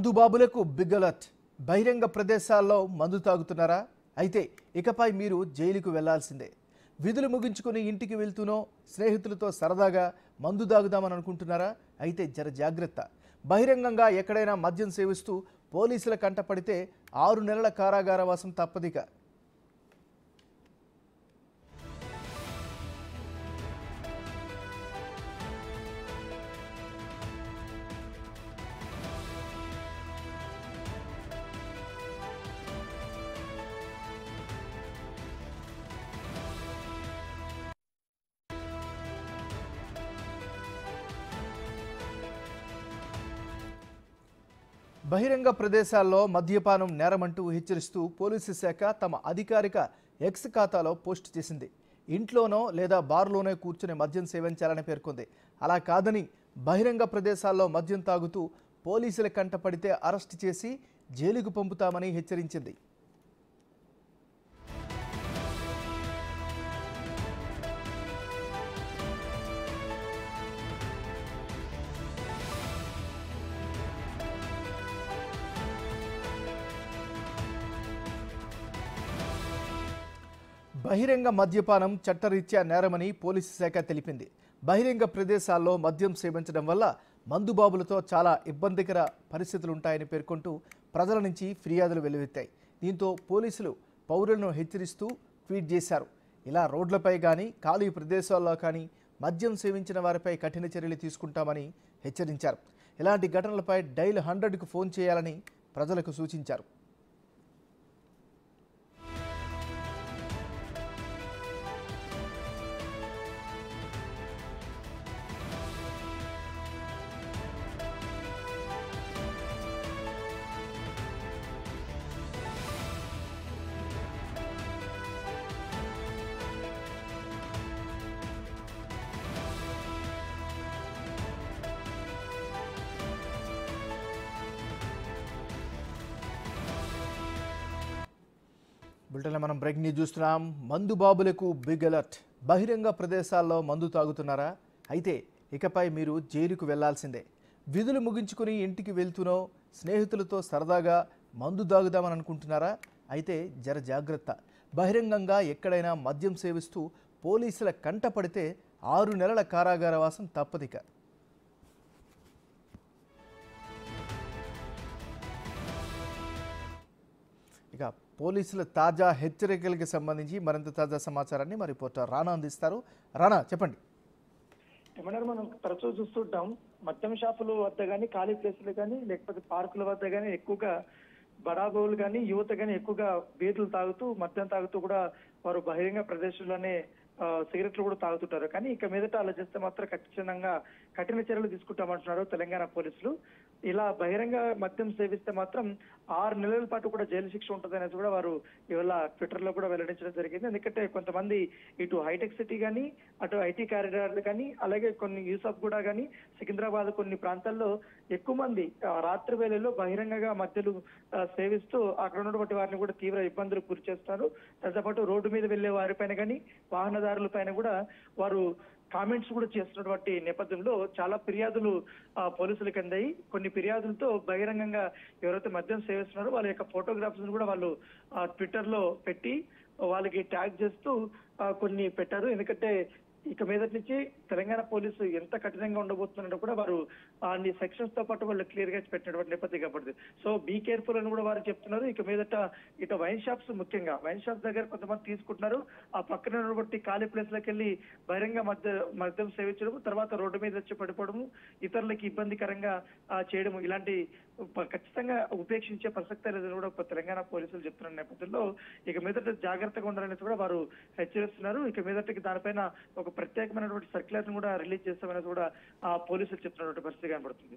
మందుబాబులకు big alert. బహిరంగ ప్రదేశాల్లో మందు తాగుతున్నారా? అయితే ఇకపై మీరు జైలుకు వెళ్లాల్సిందే. విధులు ముగించుకొని ఇంటికి వెళ్తూనో స్నేహితులతో సరదాగా మందు తాగుదామని అనుకుంటున్నారా? అయితే జర జాగ్రత్త. బహిరంగంగా ఎక్కడైనా మద్యం సేవిస్తూ పోలీసుల కంటపడితే 6 నెలల కారాగారవాసం తప్పదిక. బహిరంగ ప్రదేశాల్లో మద్యపానం నేరమంటూ హెచ్చరిస్తూ పోలీసు శాఖ తమ అధికారిక ఎక్స్ ఖాతాలో పోస్ట్ చేసింది. ఇంట్లోనో లేదా బార్లోనే కూర్చుని మద్యం సేవించాలని పేర్కొంది. అలా కాదని బహిరంగ ప్రదేశాల్లో మద్యం తాగుతూ పోలీసుల కంటపడితే అరెస్ట్ చేసి జైలుకు పంపుతామని హెచ్చరించింది. బహిరంగ మద్యపానం చట్టరీత్యా నేరమని పోలీసు శాఖ తెలిపింది. బహిరంగ ప్రదేశాల్లో మద్యం సేవించడం వల్ల మందుబాబులతో చాలా ఇబ్బందికర పరిస్థితులుంటాయని పేర్కొంటూ ప్రజల నుంచి ఫిర్యాదులు వెల్లువెత్తాయి. దీంతో పోలీసులు పౌరులను హెచ్చరిస్తూ ట్వీట్ చేశారు. ఇలా రోడ్లపై కానీ ఖాళీ ప్రదేశాల్లో కానీ మద్యం సేవించిన వారిపై కఠిన చర్యలు తీసుకుంటామని హెచ్చరించారు. ఇలాంటి ఘటనలపై డైల్ 100కు ఫోన్ చేయాలని ప్రజలకు సూచించారు. బులెటిన్లో మనం బ్రేక్ న్యూస్ చూస్తున్నాం. మందుబాబులకు బిగ్ అలర్ట్. బహిరంగ ప్రదేశాల్లో మందు తాగుతున్నారా? అయితే ఇకపై మీరు జైలుకు వెళ్లాల్సిందే. విధులు ముగించుకుని ఇంటికి వెళ్తూనో స్నేహితులతో సరదాగా మందు తాగుదామని అనుకుంటున్నారా? అయితే జర జాగ్రత్త. బహిరంగంగా ఎక్కడైనా మద్యం సేవిస్తూ పోలీసుల కంటపడితే 6 నెలల కారాగారవాసం తప్పదిక. ఇక పోలీసుల తాజా హెచ్చరికలకు సంబంధించి మరింత తాజా సమాచారాన్ని మా రిపోర్టర్ రానా అందిస్తారు. రానా, చెప్పండి. ఏమన్నారు, మనం తరచూ చూస్తుంటాం మద్యం షాపుల వద్ద కానీ ఖాళీ ప్లేసులు కానీ లేకపోతే పార్కుల వద్ద కానీ ఎక్కువగా బడాబోలు కానీ యువత కానీ ఎక్కువగా బీర్లు తాగుతూ మద్యం తాగుతూ కూడా వారు బహిరంగ ప్రదేశంలోనే సిగరెట్లు కూడా తాగుతుంటారు. కానీ ఇక మీదట అలా చేస్తే మాత్రం ఖచ్చితంగా కఠిన చర్యలు తీసుకుంటామంటున్నారు తెలంగాణ పోలీసులు. ఇలా బహిరంగ మద్యం సేవిస్తే మాత్రం 6 నెలల పాటు కూడా జైలు శిక్ష ఉంటుంది అనేది కూడా వారు ఇవాళ ట్విట్టర్ లో కూడా వెల్లడించడం జరిగింది. ఎందుకంటే కొంతమంది ఇటు హైటెక్ సిటీ కానీ అటు ఐటీ కారిడార్లు కానీ అలాగే కొన్ని యూసఫ్ కూడా కానీ సికింద్రాబాద్ కొన్ని ప్రాంతాల్లో ఎక్కువ మంది రాత్రి వేళల్లో బహిరంగంగా మద్యలు సేవిస్తూ అక్కడ ఉన్నటువంటి వారిని కూడా తీవ్ర ఇబ్బందులు గురి చేస్తారు. దాంతోపాటు రోడ్డు మీద వెళ్లే వారిపైన కానీ వాహనదారుల పైన కూడా వారు కామెంట్స్ కూడా చేస్తున్నటువంటి నేపథ్యంలో చాలా ఫిర్యాదులు పోలీసులకు అందాయి. కొన్ని ఫిర్యాదులతో బహిరంగంగా ఎవరైతే మద్యం సేవిస్తున్నారో వాళ్ళ యొక్క ఫోటోగ్రాఫ్స్ కూడా వాళ్ళు ట్విట్టర్ లో పెట్టి వాళ్ళకి ట్యాగ్ చేస్తూ కొన్ని పెట్టారు. ఎందుకంటే ఇక మీదటి నుంచి తెలంగాణ పోలీసు ఎంత కఠినంగా ఉండబోతున్నారో కూడా వారు అన్ని సెక్షన్స్ తో పాటు వాళ్ళు క్లియర్ గా పెట్టినటువంటి నేపథ్యం కాబట్టి సో బీ కేర్ఫుల్ అని కూడా వారు చెప్తున్నారు. ఇక మీదట ఇటు వైన్ షాప్స్, ముఖ్యంగా వైన్ షాప్స్ దగ్గర కొంతమంది తీసుకుంటున్నారు. ఆ పక్కన ఉన్నటువంటి ఖాళీ ప్లేస్ లకు వెళ్ళి బహిరంగ మద్యం సేవించడం, తర్వాత రోడ్డు మీద వచ్చి పడిపోవడము, ఇతరులకి ఇబ్బందికరంగా చేయడం, ఇలాంటి ఖచ్చితంగా ఉపేక్షించే ప్రసక్తే లేదని కూడా తెలంగాణ పోలీసులు చెప్తున్న నేపథ్యంలో ఇక మీదట జాగ్రత్తగా ఉండాలని కూడా వారు హెచ్చరిస్తున్నారు. ఇక మీదటికి దానిపైన ఒక ప్రత్యేకమైనటువంటి సర్క్యులర్ ను కూడా రిలీజ్ చేస్తామనేది కూడా పోలీసులు చెప్తున్నటువంటి పరిస్థితి కనబడుతుంది.